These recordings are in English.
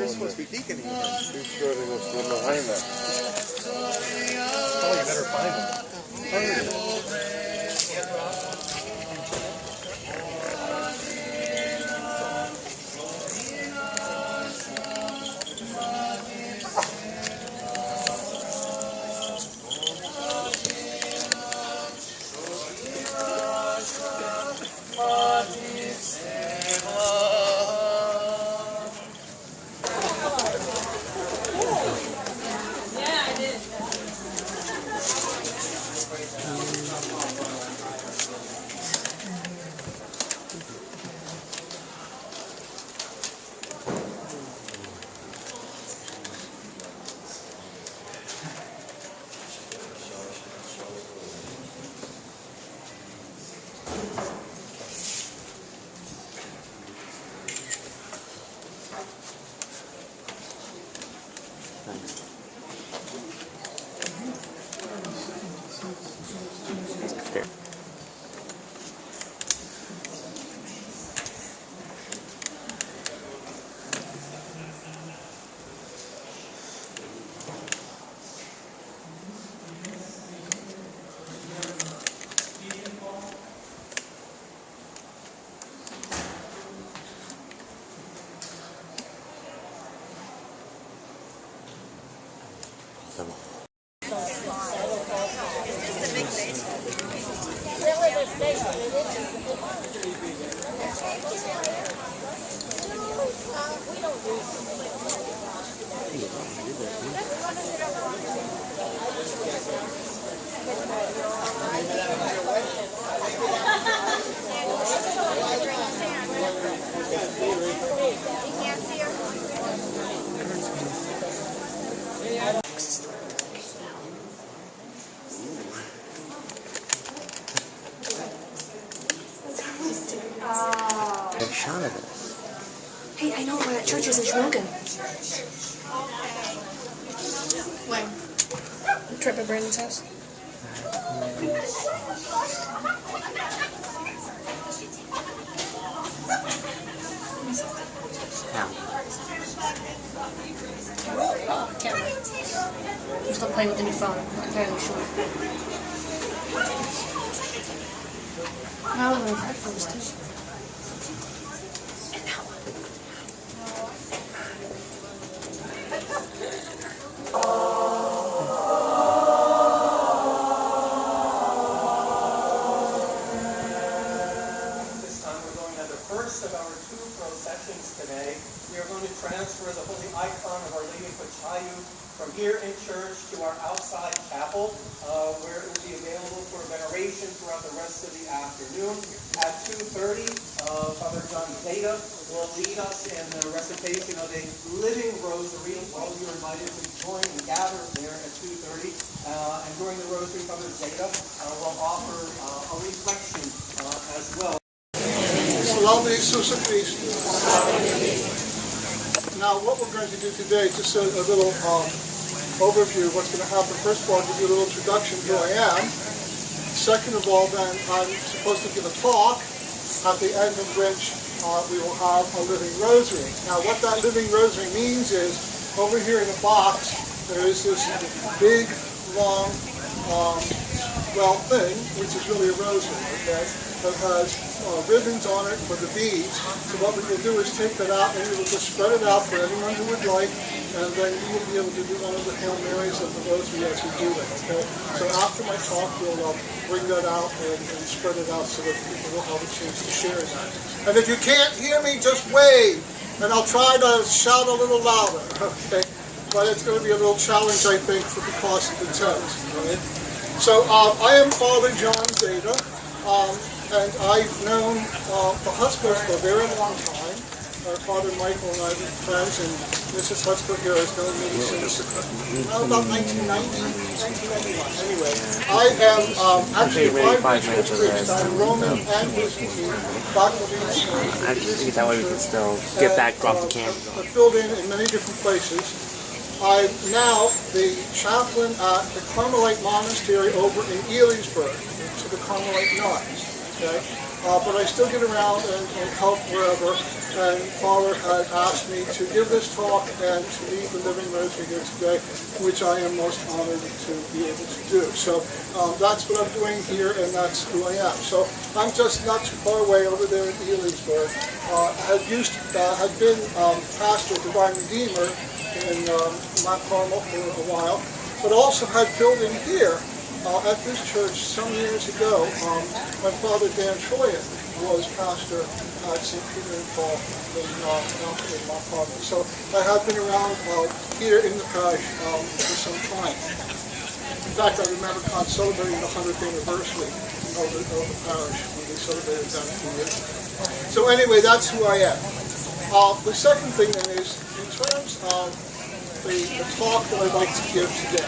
You're supposed to be deaconing him. He's starting us from behind that. Oh, you better find him. Hey, I know where that church is in Schmogan. When? Trip at Brandon's house. Oh, camera. I'm still playing with the new phone. I'm not entirely sure. I was on five phones too. Transfer the holy icon of Our Lady of Pachayu from here in church to our outside chapel, where it will be available for veneration throughout the rest of the afternoon. At 2:30, Father John Zeta will lead us in the recitation of a living rosary. All of you are invited to join and gather there at 2:30. And during the rosary, Father Zeta will offer a reflection as well. Salve Jesus Christ. Now, what we're going to do today, just a little overview of what's going to happen. First of all, I'll give you a little introduction to who I am. Second of all, then, I'm supposed to give a talk, at the end of which we will have a living rosary. Now, what that living rosary means is, over here in the box, there is this big, long, thing, which is really a rosary, okay? That has ribbons on it for the beads. So what we will do is take that out and we will just spread it out for anyone who would like, and then we will be able to do one of the Hail Marys of the rosary as we do that, okay? So after my talk, we'll bring that out and spread it out so that people will have a chance to share in that. And if you can't hear me, just wave, and I'll try to shout a little louder, okay? But it's going to be a little challenge, I think, because of the tones, right? So I am Father John Zeta. And I've known the Hutzpers for a very long time. Our Father Michael and I have been friends, and Mrs. Hutzper here has known me since about 1991. Anyway, I am actually a bi-ritual priest. I'm Roman and Byzantine, faculty and student. I think that way we can still get back, drop the camera. Filled in many different places. I'm now the chaplain at the Carmelite Monastery over in Eliasburg, to the Carmelite nuns. Okay? But I still get around and help wherever, and Father had asked me to give this talk and to lead the Living Rosary here today, which I am most honored to be able to do. So that's what I'm doing here, and that's who I am. So I'm just not too far away over there in Eliasburg. Had been pastor of Divine Redeemer in Mount Carmel for a while, but also had filled in here at this church some years ago when Father Dan Troyan was pastor at St. Peter and Paul in Mount Carmel. So I have been around here in the parish for some time. In fact, I remember celebrating the 100th anniversary of the parish when we celebrated that 2 years ago. So anyway, that's who I am. The second thing then is, in terms of the talk that I'd like to give today.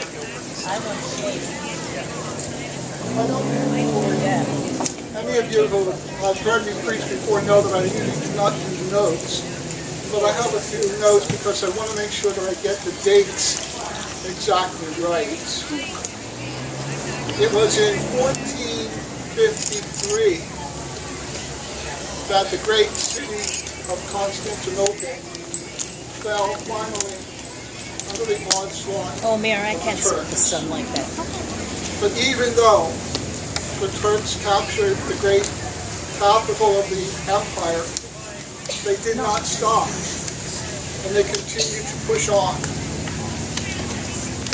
Many of you who have heard me preach before know that I usually do not do notes, but I have a few notes because I want to make sure that I get the dates exactly right. It was in 1453 that the great city of Constantinople fell finally under the onslaught. Oh, Mayor, I can't sit with the sun like that. But even though the Turks captured the great capital of the empire, they did not stop, and they continued to push on.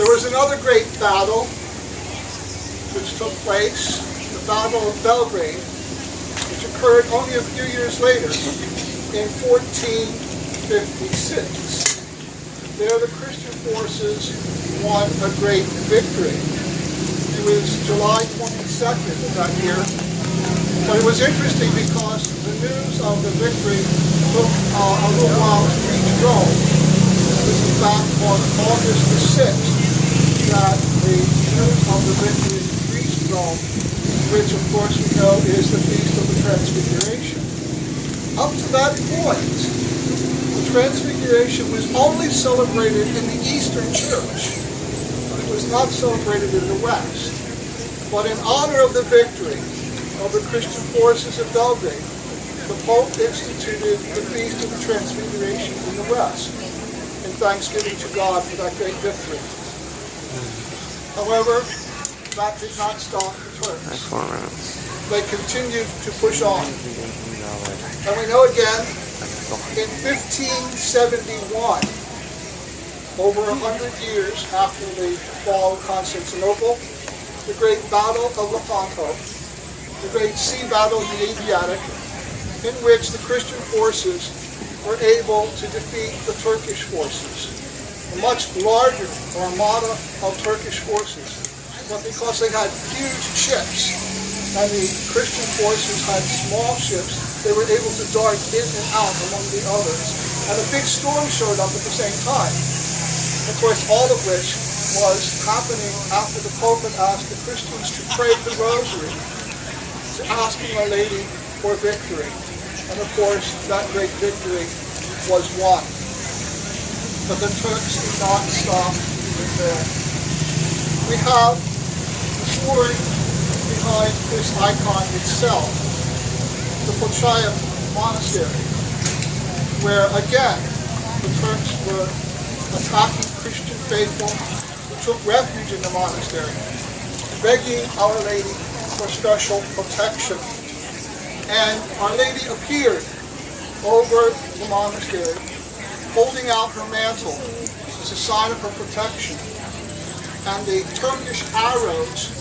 There was another great battle which took place, the Battle of Belgrade, which occurred only a few years later in 1456. There the Christian forces won a great victory. It was July 22nd of that year. But it was interesting because the news of the victory took a little while to reach Rome. This is back on August the 6th that the news of the victory reached Rome, which of course we know is the Feast of the Transfiguration. Up to that point, the Transfiguration was only celebrated in the Eastern Church. It was not celebrated in the West. But in honor of the victory of the Christian forces at Belgrade, the Pope instituted the Feast of the Transfiguration in the West, in thanksgiving to God for that great victory. However, that did not stop the Turks. They continued to push on. And we know again, in 1571, over 100 years after the fall of Constantinople, the great Battle of Lepanto, the great sea battle in the Adriatic, in which the Christian forces were able to defeat the Turkish forces. A much larger armada of Turkish forces, but because they had huge ships and the Christian forces had small ships, they were able to dart in and out among the others. And a big storm showed up at the same time. Of course, all of which was happening after the Pope had asked the Christians to pray the Rosary, to asking Our Lady for victory. And of course, that great victory was won. But the Turks did not stop even there. We have the story behind this icon itself, the Pochaya Monastery, where again the Turks were attacking Christian faithful who took refuge in the monastery, begging Our Lady for special protection. And Our Lady appeared over the monastery, holding out her mantle as a sign of her protection. And the Turkish arrows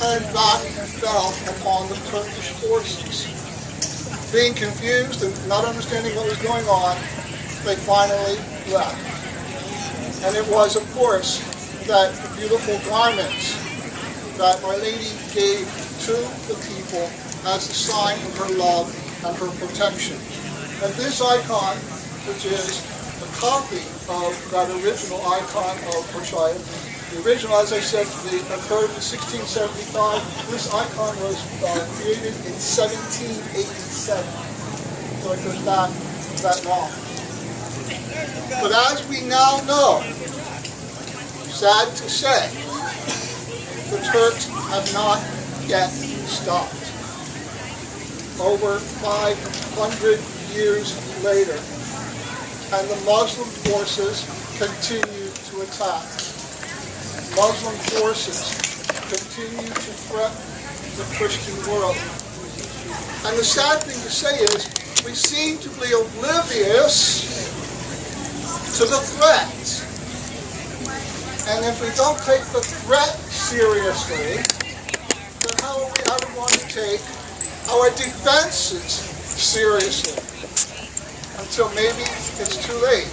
turned back and fell upon the Turkish forces. Being confused and not understanding what was going on, they finally left. And it was, of course, that beautiful garments that Our Lady gave to the people as a sign of her love and her protection. And this icon, which is a copy of that original icon of Pochaya, the original, as I said, occurred in 1675. This icon was created in 1787. So it goes back that long. But as we now know, sad to say, the Turks have not yet stopped. Over 500 years later, and the Muslim forces continue to attack. Muslim forces continue to threaten the Christian world. And the sad thing to say is, we seem to be oblivious to the threat. And if we don't take the threat seriously, then how are we ever going to take our defenses seriously? Until maybe it's too late.